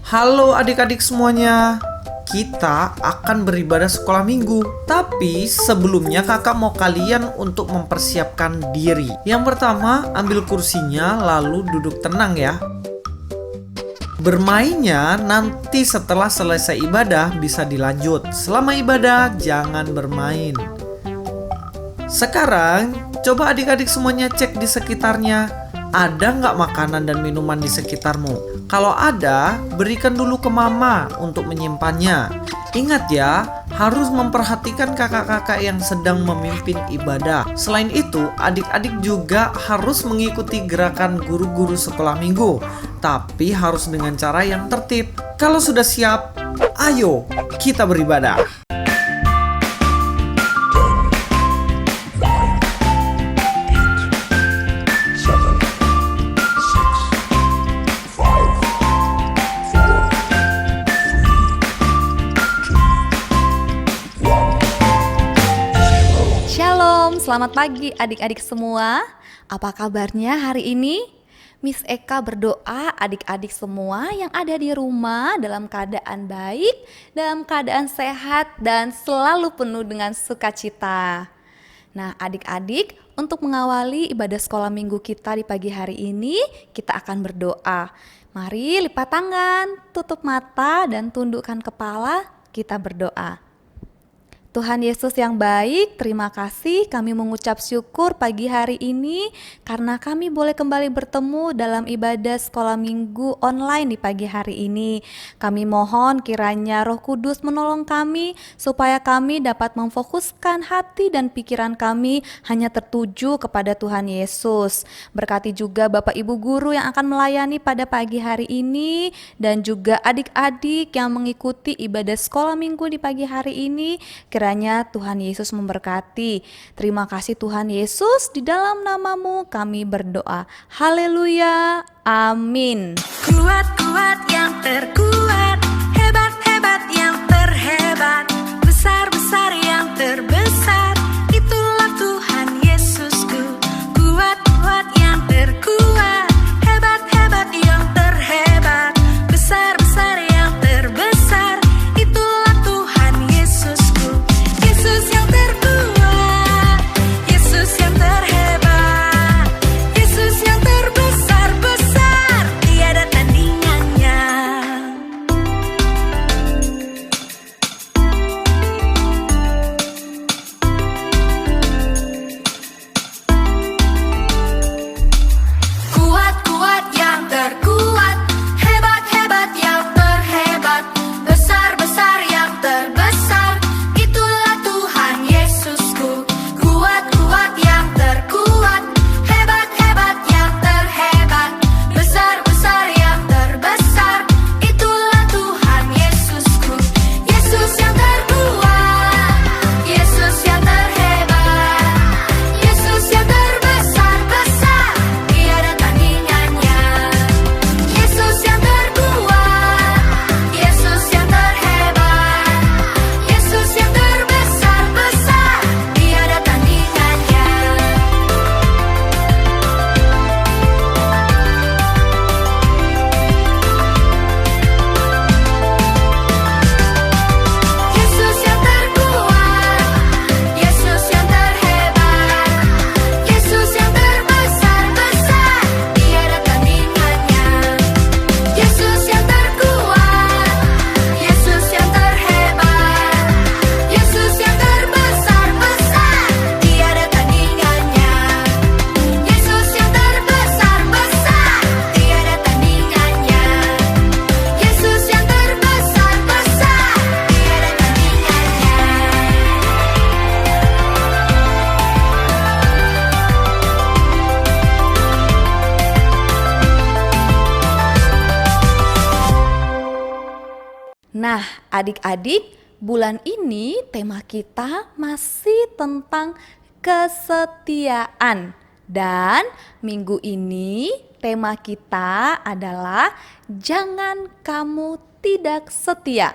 Halo adik-adik semuanya. Kita akan beribadah sekolah minggu. Tapi sebelumnya kakak mau kalian untuk mempersiapkan diri. Yang pertama, ambil kursinya lalu duduk tenang ya. Bermainnya nanti setelah selesai ibadah bisa dilanjut. Selama ibadah jangan bermain. Sekarang coba adik-adik semuanya cek di sekitarnya. Ada nggak makanan dan minuman di sekitarmu? Kalau ada, berikan dulu ke mama untuk menyimpannya. Ingat ya, harus memperhatikan kakak-kakak yang sedang memimpin ibadah. Selain itu, adik-adik juga harus mengikuti gerakan guru-guru sekolah minggu. Tapi harus dengan cara yang tertib. Kalau sudah siap, ayo kita beribadah. Selamat pagi adik-adik semua. Apa kabarnya hari ini? Miss Eka berdoa adik-adik semua yang ada di rumah dalam keadaan baik, dalam keadaan sehat dan selalu penuh dengan sukacita. Nah adik-adik, untuk mengawali ibadah sekolah minggu kita di pagi hari ini, kita akan berdoa. Mari lipat tangan, tutup mata dan tundukkan kepala, kita berdoa. Tuhan Yesus yang baik, terima kasih kami mengucap syukur pagi hari ini karena kami boleh kembali bertemu dalam ibadah sekolah minggu online di pagi hari ini. Kami mohon kiranya Roh Kudus menolong kami supaya kami dapat memfokuskan hati dan pikiran kami hanya tertuju kepada Tuhan Yesus. Berkati juga Bapak Ibu Guru yang akan melayani pada pagi hari ini dan juga adik-adik yang mengikuti ibadah sekolah minggu di pagi hari ini. Kiranya Tuhan Yesus memberkati. Terima kasih Tuhan Yesus, di dalam namamu kami berdoa. Haleluya, amin. Kuat-kuat yang terkuat, hebat-hebat yang terhebat, besar-besar yang terbesar, itulah Tuhan Yesusku. Kuat-kuat yang terkuat, hebat-hebat yang terhebat, besar-besar yang terbesar, itulah Tuhan Yesusku. Yesus yang terkuat, Yesus yang terhebat, Yesus yang terbesar-besar, tiada tandingannya. Kuat-kuat yang terkuat, hebat-hebat yang terhebat, besar-besar yang terbesar, itulah Tuhan Yesusku. Kuat-kuat yang terkuat, hebat-hebat yang terhebat, besar-besar yang terbesar, itulah Tuhan Yesusku. Yesus yang terkuat, Yesus yang terhebat, Yesus yang terbesar-besar, tiada tandingannya. Yesus yang terkuat, Yesus yang terhebat, Yesus yang terbesar-besar, tiada tandingannya. Yesus yang terkuat, Yesus yang terhebat, Yesus yang terbesar-besar, tiada tandingannya. Yesus yang terkuat, Yesus yang terhebat, Yesus yang terbesar-besar, tiada tandingannya. Yesus yang terbesar-besar, tiada tandingannya. Yesus yang terbesar-besar, tiada Nah adik-adik, bulan ini tema kita masih tentang kesetiaan. Dan minggu ini tema kita adalah jangan kamu tidak setia.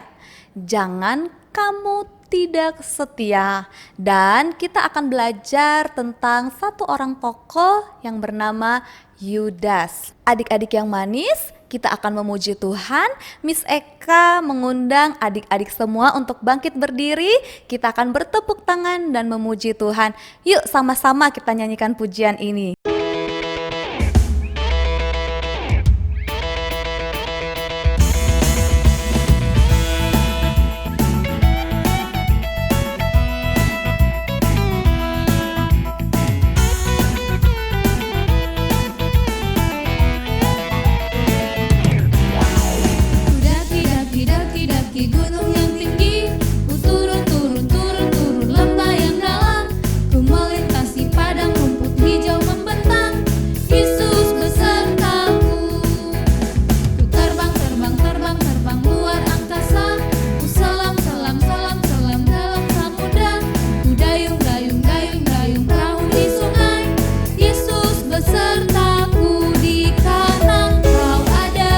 Jangan kamu tidak setia. Dan kita akan belajar tentang satu orang tokoh yang bernama Yudas. Adik-adik yang manis, kita akan memuji Tuhan. Miss Eka mengundang adik-adik semua untuk bangkit berdiri. Kita akan bertepuk tangan dan memuji Tuhan. Yuk sama-sama kita nyanyikan pujian ini. Daki gunung yang tinggi, ku turun lembah yang dalam, ku melintasi padang rumput hijau membentang. Yesus besertaku, ku terbang luar angkasa, ku selam dalam samudra, ku dayung perahu di sungai. Yesus besertaku, di kanan kau ada,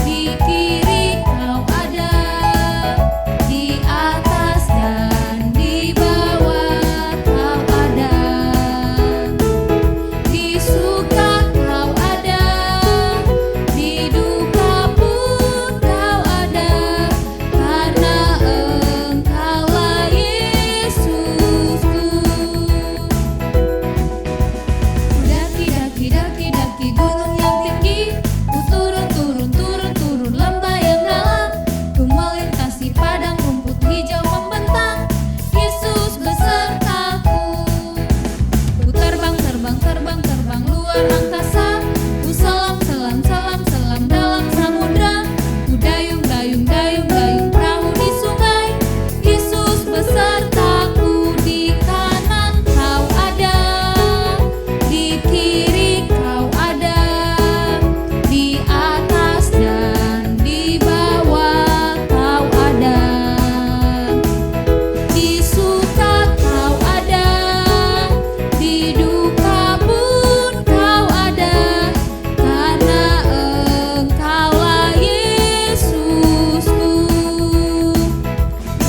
di kiri kau ada, di atas dan di bawah kau ada, di suka kau ada, di duka pun kau ada, karena Engkaulah Yesusku. Daki gunung yang tinggi, ku turun lembah yang dalam, ku melintasi padang rumput hijau membentang. Yesus besertaku, ku terbang luar angkasa, ku selam dalam samudra, ku dayung perahu di sungai. Yesus besertaku, di kanan kau ada, di kiri kau ada, di atas dan di bawah kau ada, di suka kau ada, di duka pun kau ada, karena Engkaulah Yesusku.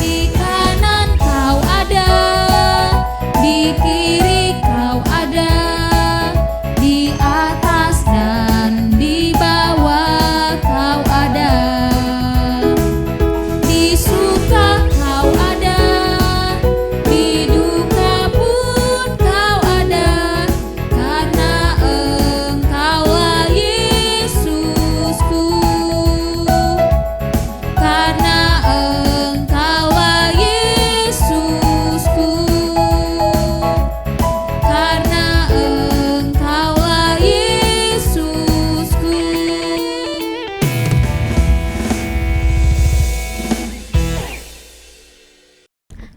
Di kanan kau ada, di kiri kau ada, di atas dan di bawah kau ada, di suka kau ada, di duka pun kau ada, karena Engkaulah Yesusku, karena Engkaulah Yesusku, karena Engkaulah Yesusku.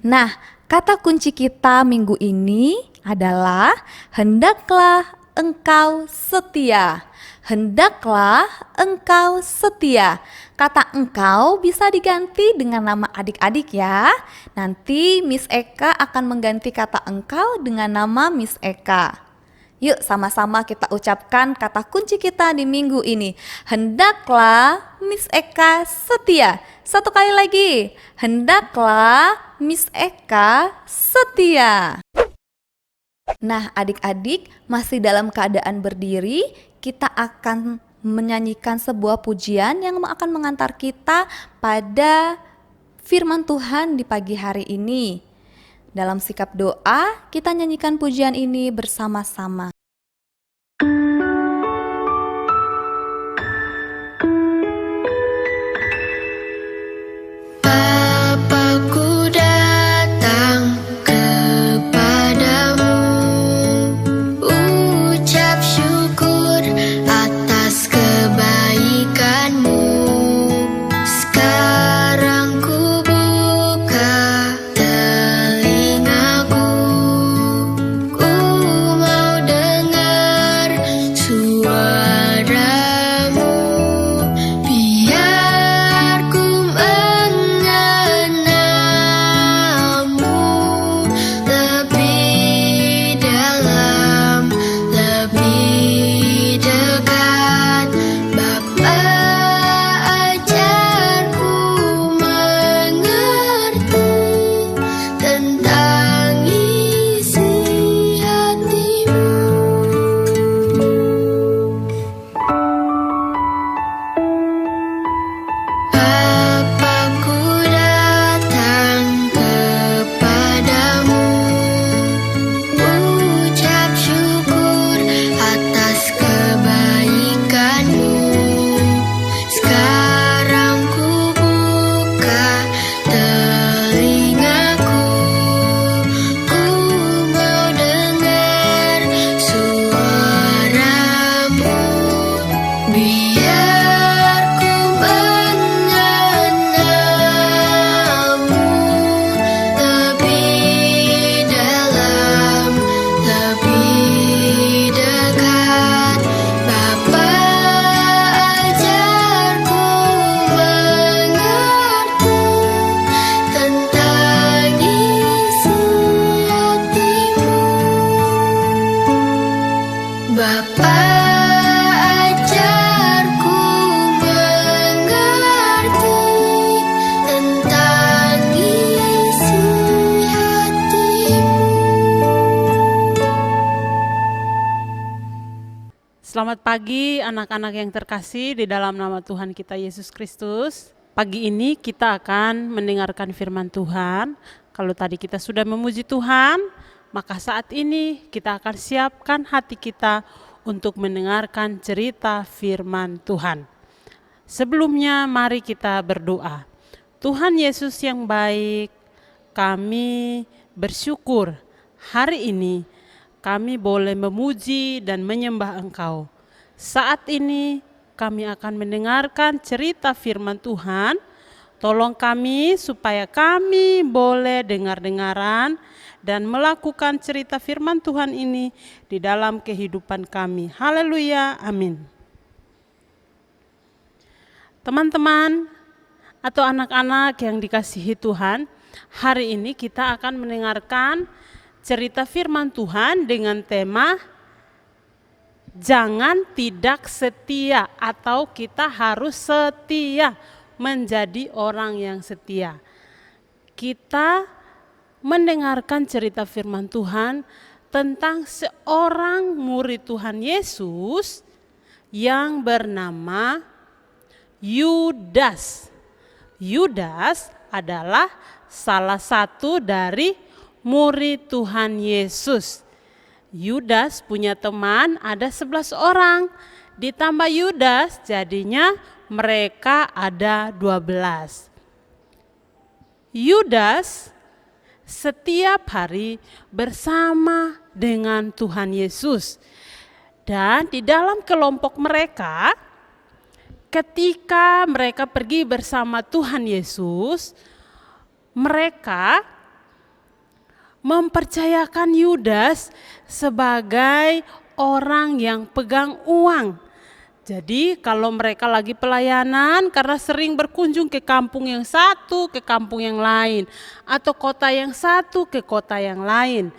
Nah, kata kunci kita minggu ini adalah hendaklah engkau setia. Hendaklah engkau setia. Kata engkau bisa diganti dengan nama adik-adik ya. Nanti Miss Eka akan mengganti kata engkau dengan nama Miss Eka. Yuk sama-sama kita ucapkan kata kunci kita di minggu ini. Hendaklah Miss Eka setia. Satu kali lagi. Hendaklah Miss Eka setia. Nah, adik-adik masih dalam keadaan berdiri, kita akan menyanyikan sebuah pujian yang akan mengantar kita pada firman Tuhan di pagi hari ini. Dalam sikap doa, kita nyanyikan pujian ini bersama-sama. Bapakku datang kepadamu, ucap syukur atas kebaikanmu. Sekarang ku buka telingaku, ku mau dengar pagi anak-anak yang terkasih di dalam nama Tuhan kita Yesus Kristus. Pagi ini kita akan mendengarkan firman Tuhan. Kalau tadi kita sudah memuji Tuhan, maka saat ini kita akan siapkan hati kita untuk mendengarkan cerita firman Tuhan. Sebelumnya mari kita berdoa. Tuhan Yesus yang baik, kami bersyukur hari ini kami boleh memuji dan menyembah Engkau. Saat ini kami akan mendengarkan cerita firman Tuhan. Tolong kami supaya kami boleh dengar-dengaran dan melakukan cerita firman Tuhan ini di dalam kehidupan kami. Haleluya, amin. Teman-teman atau anak-anak yang dikasihi Tuhan, hari ini kita akan mendengarkan cerita firman Tuhan dengan tema jangan tidak setia, atau kita harus setia, menjadi orang yang setia. Kita mendengarkan cerita firman Tuhan tentang seorang murid Tuhan Yesus yang bernama Yudas. Yudas adalah salah satu dari murid Tuhan Yesus. Yudas punya teman ada 11 orang. Ditambah Yudas jadinya mereka ada 12. Yudas setiap hari bersama dengan Tuhan Yesus. Dan di dalam kelompok mereka, ketika mereka pergi bersama Tuhan Yesus, mereka mempercayakan Yudas sebagai orang yang pegang uang. Jadi kalau mereka lagi pelayanan, karena sering berkunjung ke kampung yang satu ke kampung yang lain, atau kota yang satu ke kota yang lain,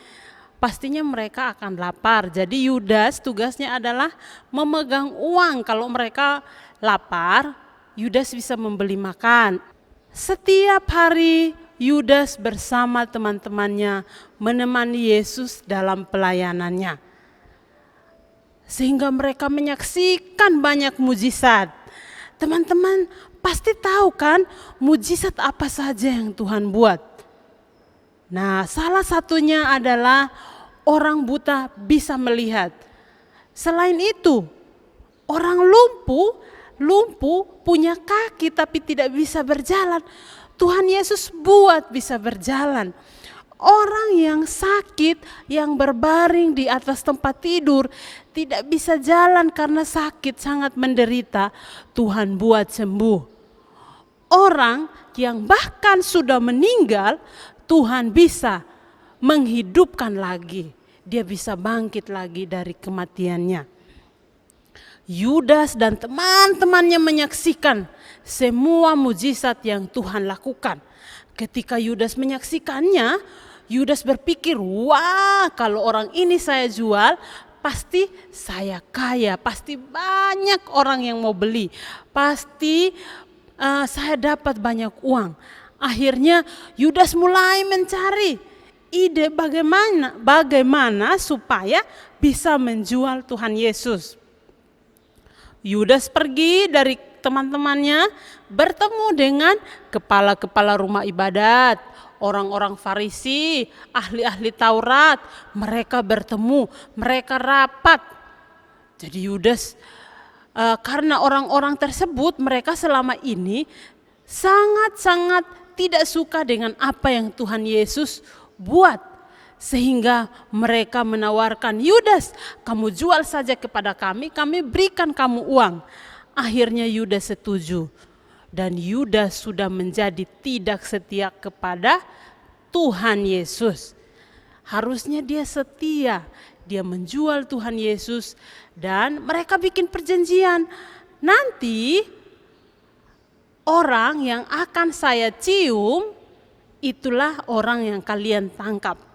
pastinya mereka akan lapar. Jadi Yudas tugasnya adalah memegang uang. Kalau mereka lapar, Yudas bisa membeli makan. Setiap hari Yudas bersama teman-temannya menemani Yesus dalam pelayanannya. Sehingga mereka menyaksikan banyak mujizat. Teman-teman pasti tahu kan mujizat apa saja yang Tuhan buat. Nah, salah satunya adalah orang buta bisa melihat. Selain itu, orang lumpuh punya kaki tapi tidak bisa berjalan. Tuhan Yesus buat bisa berjalan. Orang yang sakit, yang berbaring di atas tempat tidur, tidak bisa jalan karena sakit, sangat menderita, Tuhan buat sembuh. Orang yang bahkan sudah meninggal, Tuhan bisa menghidupkan lagi. Dia bisa bangkit lagi dari kematiannya. Yudas dan teman-temannya menyaksikan semua mujizat yang Tuhan lakukan. Ketika Yudas menyaksikannya, Yudas berpikir, wah kalau orang ini saya jual, pasti saya kaya, pasti banyak orang yang mau beli, pasti saya dapat banyak uang. Akhirnya Yudas mulai mencari ide bagaimana supaya bisa menjual Tuhan Yesus. Yudas pergi dari teman-temannya, bertemu dengan kepala-kepala rumah ibadat, orang-orang Farisi, ahli-ahli Taurat. Mereka bertemu, mereka rapat. Jadi Yudas, karena orang-orang tersebut, mereka selama ini sangat-sangat tidak suka dengan apa yang Tuhan Yesus buat. Sehingga mereka menawarkan, Yudas, kamu jual saja kepada kami berikan kamu uang. Akhirnya Yudas setuju. Dan Yudas sudah menjadi tidak setia kepada Tuhan Yesus. Harusnya dia setia, dia menjual Tuhan Yesus. Dan mereka bikin perjanjian, nanti orang yang akan saya cium, itulah orang yang kalian tangkap.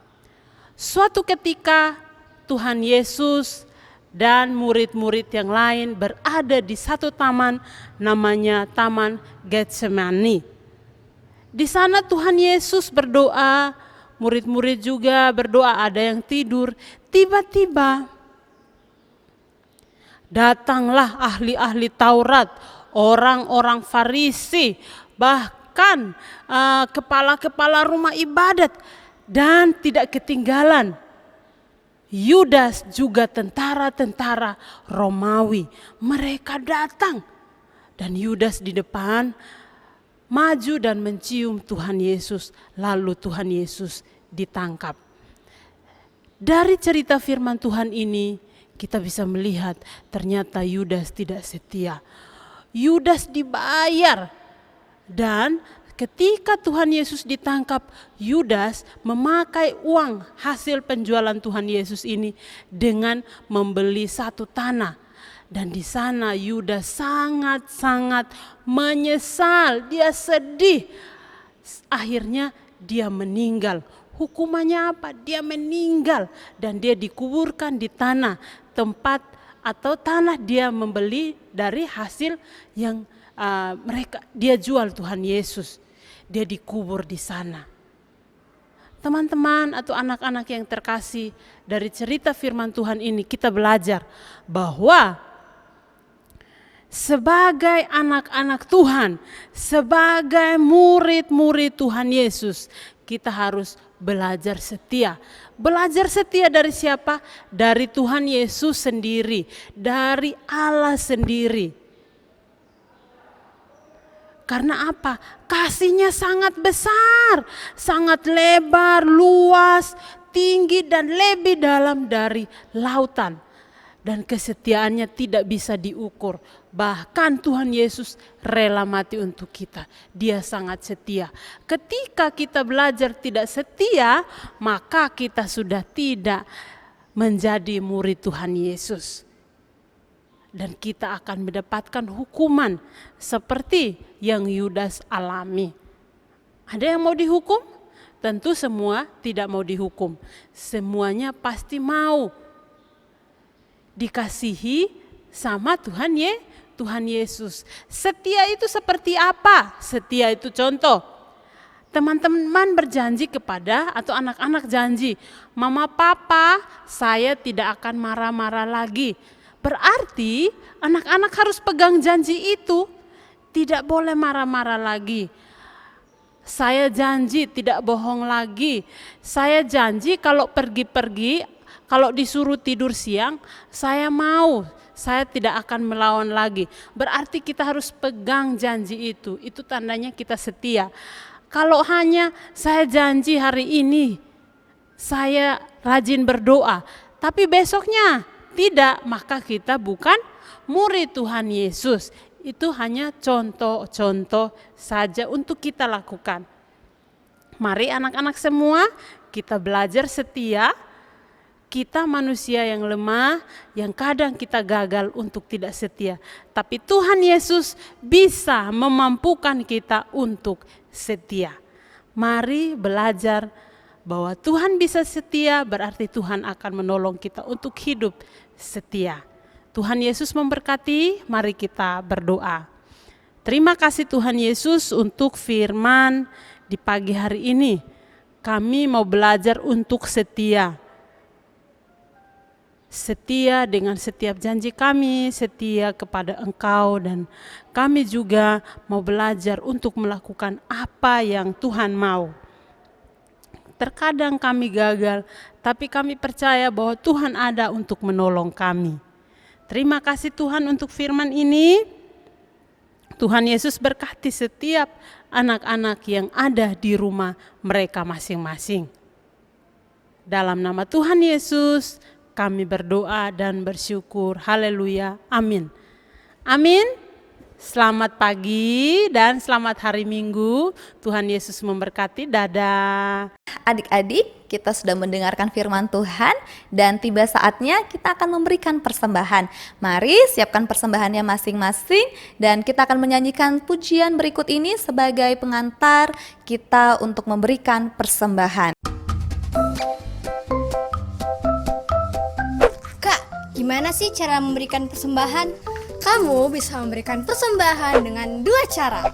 Suatu ketika Tuhan Yesus dan murid-murid yang lain berada di satu taman namanya Taman Getsemani. Di sana Tuhan Yesus berdoa, murid-murid juga berdoa, ada yang tidur. Tiba-tiba Datanglah ahli-ahli Taurat, orang-orang Farisi, bahkan kepala-kepala rumah ibadat, dan tidak ketinggalan Yudas juga tentara-tentara Romawi. Mereka datang dan Yudas di depan maju dan mencium Tuhan Yesus, lalu Tuhan Yesus ditangkap. Dari cerita firman Tuhan ini kita bisa melihat ternyata Yudas tidak setia. Yudas dibayar, dan ketika Tuhan Yesus ditangkap, Yudas memakai uang hasil penjualan Tuhan Yesus ini dengan membeli satu tanah. Dan di sana Yudas sangat-sangat menyesal, dia sedih. Akhirnya dia meninggal. Hukumannya apa? Dia meninggal dan dia dikuburkan di tanah tempat atau tanah dia membeli dari hasil yang dia jual Tuhan Yesus. Dia dikubur di sana. Teman-teman atau anak-anak yang terkasih, dari cerita firman Tuhan ini kita belajar bahwa sebagai anak-anak Tuhan, sebagai murid-murid Tuhan Yesus, kita harus belajar setia. Belajar setia dari siapa? Dari Tuhan Yesus sendiri, dari Allah sendiri. Karena apa? Kasihnya sangat besar, sangat lebar, luas, tinggi dan lebih dalam dari lautan. Dan kesetiaannya tidak bisa diukur. Bahkan Tuhan Yesus rela mati untuk kita. Dia sangat setia. Ketika kita belajar tidak setia, maka kita sudah tidak menjadi murid Tuhan Yesus. Dan kita akan mendapatkan hukuman seperti yang Yudas alami. Ada yang mau dihukum? Tentu semua tidak mau dihukum. Semuanya pasti mau dikasihi sama Tuhan Yesus. Setia itu seperti apa? Setia itu contoh. Teman-teman berjanji kepada atau anak-anak janji, "Mama, Papa, saya tidak akan marah-marah lagi." Berarti anak-anak harus pegang janji itu. Tidak boleh marah-marah lagi. Saya janji tidak bohong lagi. Saya janji kalau pergi-pergi, kalau disuruh tidur siang, saya mau. Saya tidak akan melawan lagi. Berarti kita harus pegang janji itu. Itu tandanya kita setia. Kalau hanya saya janji hari ini, saya rajin berdoa, tapi besoknya tidak, maka kita bukan murid Tuhan Yesus. Itu hanya contoh-contoh saja untuk kita lakukan. Mari anak-anak semua kita belajar setia. Kita manusia yang lemah, yang kadang kita gagal untuk tidak setia. Tapi Tuhan Yesus bisa memampukan kita untuk setia. Mari belajar bahwa Tuhan bisa setia, berarti Tuhan akan menolong kita untuk hidup setia. Tuhan Yesus memberkati, mari kita berdoa. Terima kasih Tuhan Yesus untuk firman di pagi hari ini. Kami mau belajar untuk setia. Setia dengan setiap janji kami, setia kepada Engkau, dan kami juga mau belajar untuk melakukan apa yang Tuhan mau. Terkadang kami gagal, tapi kami percaya bahwa Tuhan ada untuk menolong kami. Terima kasih Tuhan untuk firman ini. Tuhan Yesus berkati setiap anak-anak yang ada di rumah mereka masing-masing. Dalam nama Tuhan Yesus, kami berdoa dan bersyukur. Haleluya. Amin. Amin. Selamat pagi dan selamat hari Minggu. Tuhan Yesus memberkati. Dadah. Adik-adik, kita sudah mendengarkan firman Tuhan dan tiba saatnya kita akan memberikan persembahan. Mari siapkan persembahannya masing-masing dan kita akan menyanyikan pujian berikut ini sebagai pengantar kita untuk memberikan persembahan. Kak, gimana sih cara memberikan persembahan? Kamu bisa memberikan persembahan dengan 2 cara.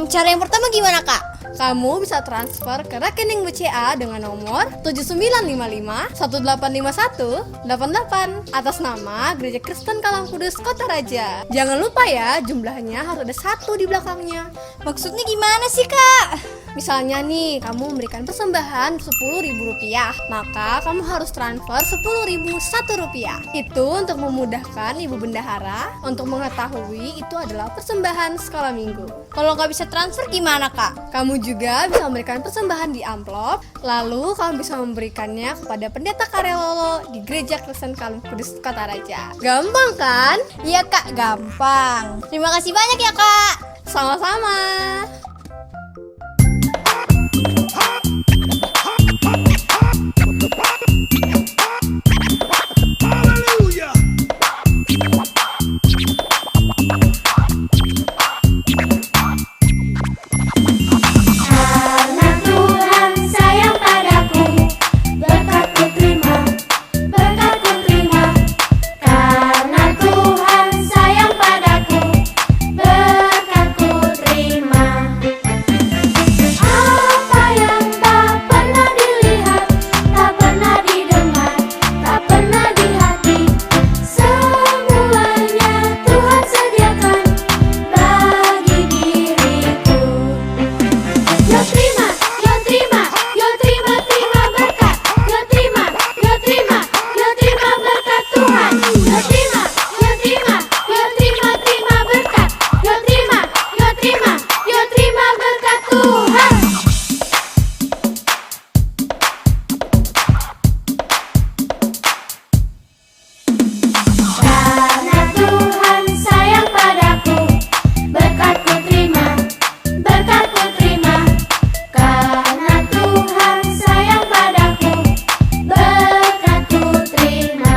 Cara yang pertama gimana, Kak? Kamu bisa transfer ke rekening BCA dengan nomor 7955 185188 atas nama Gereja Kristen Kalam Kudus Kota Raja. Jangan lupa ya, jumlahnya harus ada 1 di belakangnya. Maksudnya gimana sih, Kak? Misalnya nih, kamu memberikan persembahan Rp10.000, maka kamu harus transfer Rp10.001. Itu untuk memudahkan Ibu Bendahara untuk mengetahui itu adalah persembahan sekolah minggu. Kalau nggak bisa transfer gimana, Kak? Kamu juga bisa memberikan persembahan di amplop, lalu kamu bisa memberikannya kepada Pendeta Karelolo di Gereja Kristen Kalam Kudus Kota Raja. Gampang kan? Iya, Kak, gampang. Terima kasih banyak ya, Kak. Sama-sama. Karena Tuhan sayang padaku, berkat ku terima, berkat ku terima. Karena Tuhan sayang padaku, berkat ku terima. Apa yang tak pernah dilihat, tak pernah didengar, tak pernah di hati, semuanya Tuhan sediakan bagi diriku. Yo terima, yo terima, yo terima, terima berkat. Yo terima, yo terima, yo terima berkat Tuhan. Yo terima, yo terima, yo terima, terima berkat. Yo terima, yo terima, yo terima berkat Tuhan. Karena Tuhan sayang padaku, berkat ku terima, berkat ku terima. Karena Tuhan sayang padaku, berkat ku terima.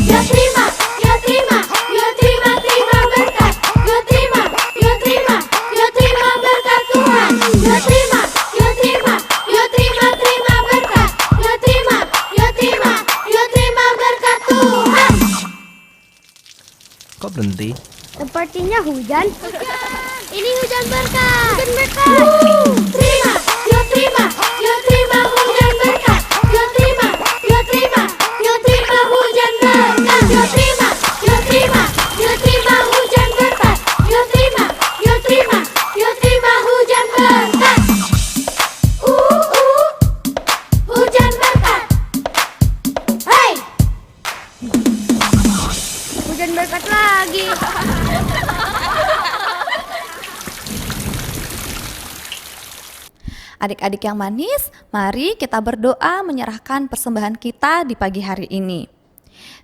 Yo terima, yo terima, yo terima, terima berkat. Yo terima, yo terima, yo terima berkat Tuhan. Yo terima, yo terima, yo terima, terima berkat. Yo terima, yo terima, yo terima berkat Tuhan. Kok berhenti? Sepertinya hujan. Ini hujan berkat. Hujan berkat. Terima, yo terima, yo terima hujan berkat. Yo terima, yo terima, yo terima hujan berkat. Yo terima, yo terima, yo terima hujan berkat. Yo terima, yo terima, yo terima hujan berkat. Hujan berkat. Hei, hujan berkat lagi. Adik-adik yang manis, mari kita berdoa menyerahkan persembahan kita di pagi hari ini.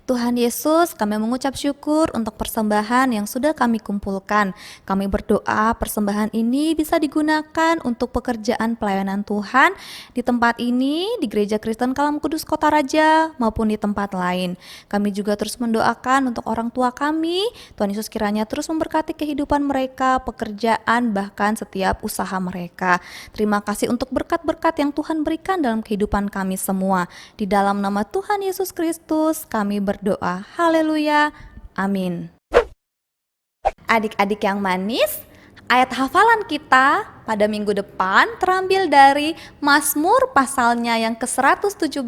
Tuhan Yesus, kami mengucap syukur untuk persembahan yang sudah kami kumpulkan. Kami berdoa persembahan ini bisa digunakan untuk pekerjaan pelayanan Tuhan di tempat ini, di Gereja Kristen Kalam Kudus Kota Raja, maupun di tempat lain. Kami juga terus mendoakan untuk orang tua kami. Tuhan Yesus kiranya terus memberkati kehidupan mereka, pekerjaan, bahkan setiap usaha mereka. Terima kasih untuk berkat-berkat yang Tuhan berikan dalam kehidupan kami semua. Di dalam nama Tuhan Yesus Kristus, kami berdoa. Haleluya. Amin. Adik-adik yang manis, ayat hafalan kita pada minggu depan terambil dari Mazmur pasalnya yang ke-117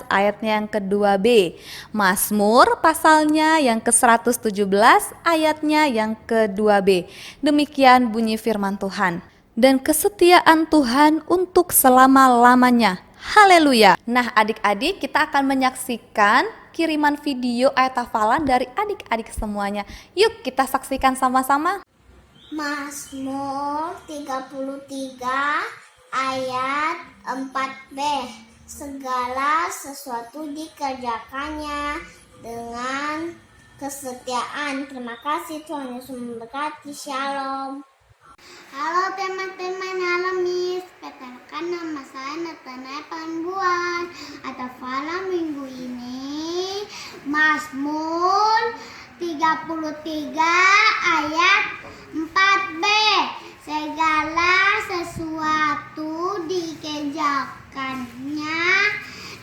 ayatnya yang ke-2b. Mazmur pasalnya yang ke-117 ayatnya yang ke-2b. Demikian bunyi firman Tuhan. Dan kesetiaan Tuhan untuk selama-lamanya. Haleluya. Nah, adik-adik, kita akan menyaksikan kiriman video ayat hafalan dari adik-adik semuanya. Yuk kita saksikan sama-sama. Mazmur 33 ayat 4b. Segala sesuatu dikerjakannya dengan kesetiaan. Terima kasih, Tuhan Yesus memberkati. Shalom. Halo teman-teman, halo Miss. Perkenalkan nama saya Nathanael Panbuan. Atau hafalan minggu ini Mazmur 33 ayat 4b. Segala sesuatu dikerjakannya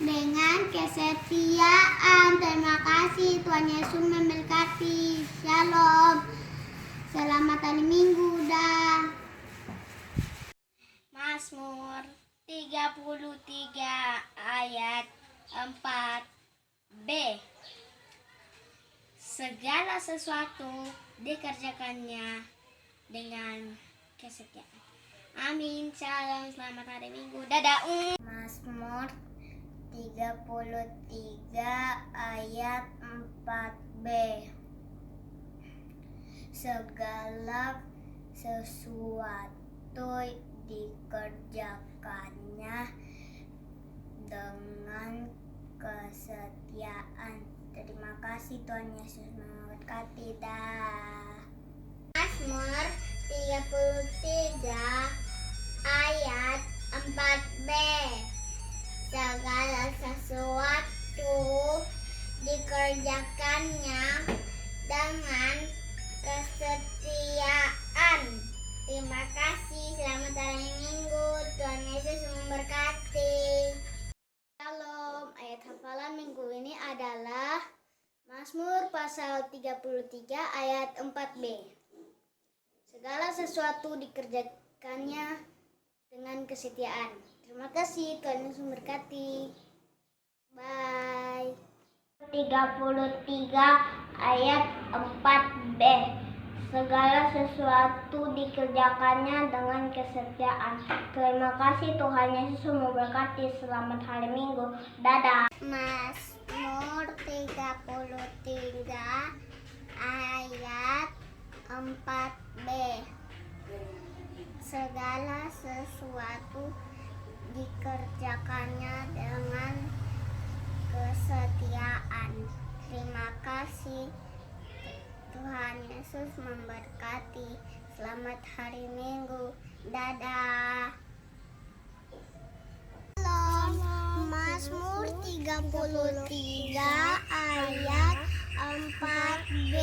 dengan kesetiaan. Terima kasih, Tuhan Yesus memberkati. Shalom. Selamat hari Minggu. Dah. Mazmur 33 ayat 4b. Segala sesuatu dikerjakannya dengan kesetiaan. Amin. Shalom. Selamat hari Minggu. Dadah. Mazmur 33 ayat 4b. Segala sesuatu dikerjakannya dengan kesetiaan. Terima kasih, Tuhan Yesus memberkati. Mazmur 33 ayat 4b. Segala sesuatu dikerjakannya dengan kesetiaan. Terima kasih. Selamat hari Minggu. Tuhan Yesus memberkati. Shalom. Ayat hafalan minggu ini adalah Mazmur pasal 33 ayat 4b. Segala sesuatu dikerjakannya dengan kesetiaan. Terima kasih. Tuhan Yesus memberkati. Bye. 33 ayat 4b. Segala sesuatu dikerjakannya dengan kesetiaan. Terima kasih, Tuhan Yesus memberkati. Selamat hari Minggu. Dadah. Mazmur 33 ayat 4b. Segala sesuatu dikerjakannya dengan kesetiaan. Terima kasih, Tuhan Yesus memberkati. Selamat hari Minggu. Dadah. Mazmur 33 ayat 4b.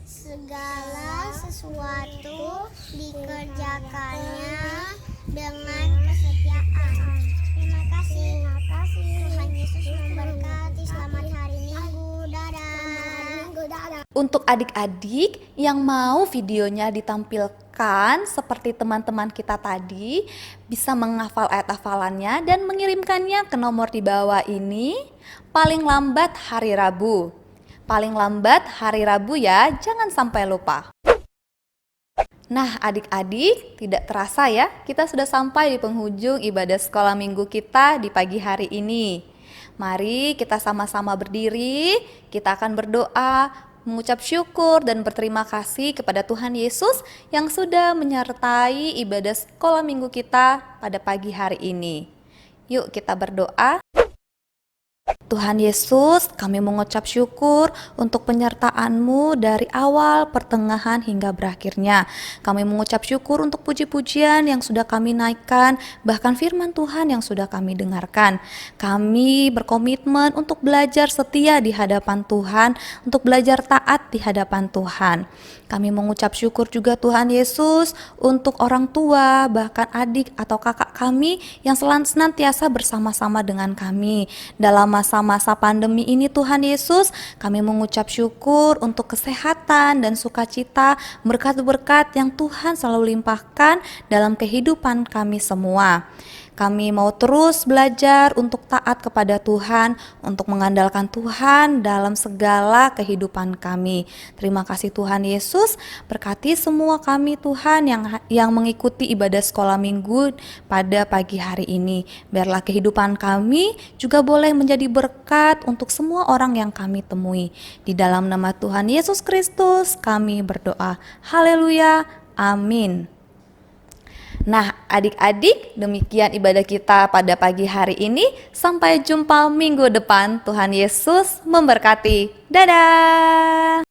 Segala sesuatu dikerjakannya dengan kesetiaan. Terima kasih. Tuhan Yesus memberkati. Selamat hari Minggu. Dadah. Untuk adik-adik yang mau videonya ditampilkan seperti teman-teman kita tadi, bisa menghafal ayat hafalannya dan mengirimkannya ke nomor di bawah ini paling lambat hari Rabu. Paling lambat hari Rabu ya, jangan sampai lupa. Nah adik-adik, tidak terasa ya, kita sudah sampai di penghujung ibadah sekolah minggu kita di pagi hari ini. Mari kita sama-sama berdiri, kita akan berdoa, mengucap syukur dan berterima kasih kepada Tuhan Yesus yang sudah menyertai ibadah sekolah minggu kita pada pagi hari ini. Yuk kita berdoa. Tuhan Yesus, kami mengucap syukur untuk penyertaan-Mu dari awal, pertengahan, hingga berakhirnya. Kami mengucap syukur untuk puji-pujian yang sudah kami naikkan, bahkan firman Tuhan yang sudah kami dengarkan. Kami berkomitmen untuk belajar setia di hadapan Tuhan, untuk belajar taat di hadapan Tuhan. Kami mengucap syukur juga Tuhan Yesus untuk orang tua, bahkan adik atau kakak kami yang senantiasa bersama-sama dengan kami. Dalam masa-masa pandemi ini Tuhan Yesus, kami mengucap syukur untuk kesehatan dan sukacita, berkat-berkat yang Tuhan selalu limpahkan dalam kehidupan kami semua. Kami mau terus belajar untuk taat kepada Tuhan, untuk mengandalkan Tuhan dalam segala kehidupan kami. Terima kasih Tuhan Yesus, berkati semua kami Tuhan yang mengikuti ibadah sekolah minggu pada pagi hari ini. Biarlah kehidupan kami juga boleh menjadi berkat untuk semua orang yang kami temui. Di dalam nama Tuhan Yesus Kristus kami berdoa. Haleluya, amin. Nah adik-adik, demikian ibadah kita pada pagi hari ini. Sampai jumpa minggu depan. Tuhan Yesus memberkati. Dadah.